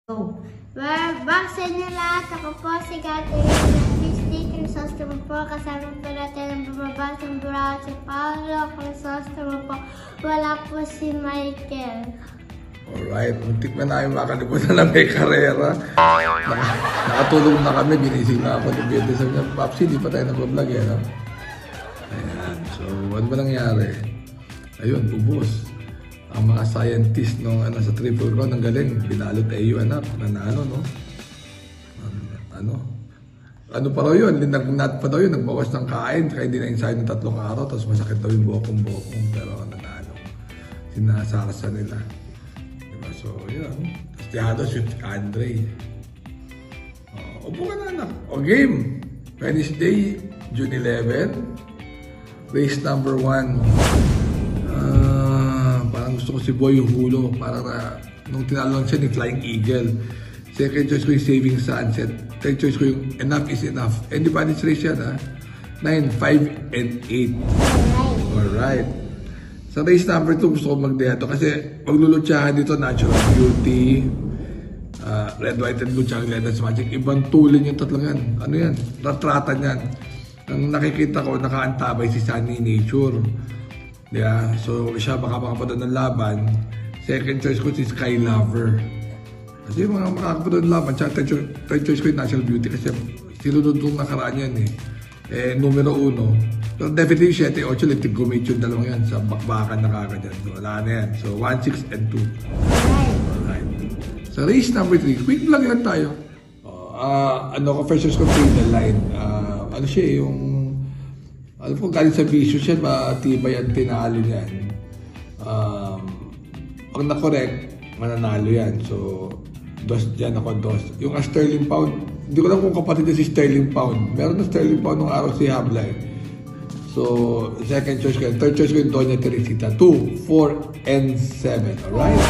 Well, back sa inyo lahat. Ako po si Catherine ng Christy Crisostomo po. Kasama po natin ang bumaba ng Burao si Paolo Crisostomo po. Wala po si Michael. Alright, muntik na namin makalimutan na may karera. Nakatulog na kami, ginising na ako. Sabi niya, Papsi, di pa tayo nag-vlog eh. No? Ayan, so ano ba nangyari? Ayun, ubos. Ang mga scientist nung sa Triple Crown, ang galing. Binalot AU anak, nanalo, no? Ano pa raw yun? Nag-nut pa daw yun, nagbawas ng kain, kaya hindi na inside ng 3 araw, tapos masakit daw yung bokong-bokong, pero nanalo. Sinasarasa nila. Diba? So, yun. Tapos tiyado si Andre. Upo ka na, anak. O, game. Wednesday, June 11. Race number 1. Parang gusto ko si Boy Hulo. Parang nung tinalo siya ni Flying Eagle. Second choice ko yung Saving Sunset. Third choice ko yung Enough is Enough. And di ba this race yan, 9, 5, and 8. Alright. Sa race number 2, gusto ko magdehato kasi maglulutsahan dito Natural Beauty, Red, White, and Blue, tsaka Glenda's Magic. Ibang tulin yung tatlong yan. Ano yan? Ratratan yan. Ang nakikita ko, nakaantabay si Sunny Nature. Yeah, so siya baka makapadod ng laban. Second choice ko si Sky Lover. Kasi yung mga makakapadod ng laban. Tsaka third choice ko yung Natural Beauty kasi sinunod kong nakaraan yan numero 1. Pero definitely 7, 8, Litig Gumit yung dalawang yan. Sa bakbakan na kaka dyan. So wala na yan. So 1, 6, and 2. Alright. Sa race number 3, quick vlog lang tayo. First choice ko the line. Ano siya yung alam ko, galing sa Vicious yan, matibay ang tinalo yan. Pag na-correct, mananalo yan. So, dos dyan ako, dos. Yung Sterling Pound, hindi ko lang kung kapatid na si Sterling Pound. Meron na Sterling Pound nung araw si Hablay. So, second choice ko yan. Third choice ko yung Doña Teresita. 2, 4, and 7. Alright?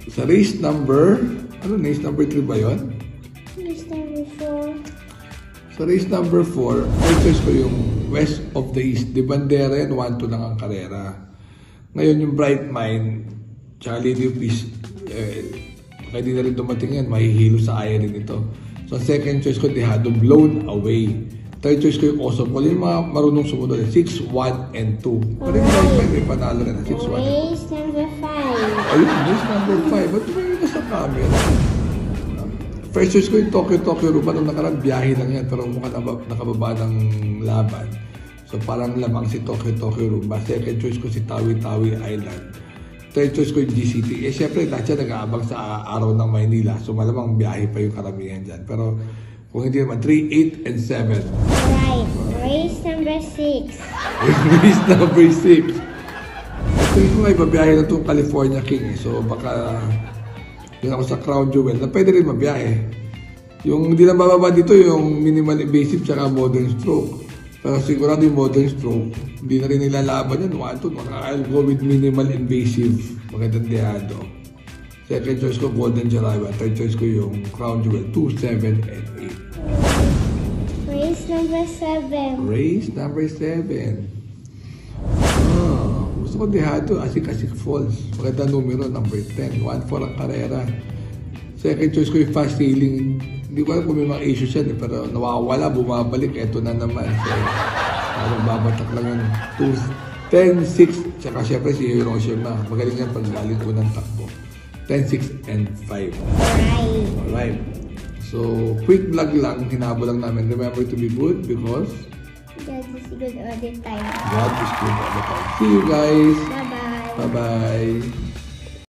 Sa race number, race number 3 ba yun? Race number 4. Sa race number 4, third choice ko yung West of the East. Di Bandera yan, 1-2 lang ang karera. Ngayon yung Bright Mind, tsaka Lady of Peace, kaya di na rin dumating yan, mahihilo sa iron ito. So second choice ko, Dehado, Blown Away. Third choice ko yung Awesome Ball. Yung mga marunong sumunod, 6, 1, and 2. Pero yung Bright Mind, may panalo rin, 6, 1, and 2. Race number 5. Ayun, race number 5. Ba't may nasa camera? First choice ko yung Tokyo Rumba. Nung nakarang biyahe lang yan, pero mukhang nakababa ng laban. So parang lamang si Tokyo Rumba. Second choice ko si Tawi-Tawi Island. Third choice ko yung GCT. Siyempre, lahat siya nag-aabang sa araw ng Maynila. So malamang biyahe pa yung karamihan dyan. Pero kung hindi naman, 3, 8, and 7. Right. Race number 6. Race number 6. Ito ko nga ibabiyahe na itong California King. So baka doon ako sa Crown Jewel na pwede rin mabiyahe. Yung hindi lang bababa dito yung minimal invasive tsaka modern stroke. Pero sigurado yung modern stroke, hindi na rin nilalaban yan. I'll go with minimal invasive. Magandang Dehado. Second choice ko, Golden Jarawa. Third choice ko yung Crown Jewel, 2, 7, and 8. Race number 7. Race number 7. Gusto ko Dehado, Asik-Asik Falls. Maganda numero, number 10. 1-4 ang karera. Second choice ko yung Fast Sailing. Hindi ko alam kung may mga issues yan pero nawawala, bumabalik. Eto na naman. So, babatak lang yun. 2, 10, 6. Tsaka syempre si Hiroshima. Magaling yan pag galing ko ng takbo. 10, 6, and 5. Alright. So, quick vlog lang. Hinabo lang namin. Remember to be good because God is good all the time. God is good all the time. See you guys. Bye-bye. Bye-bye.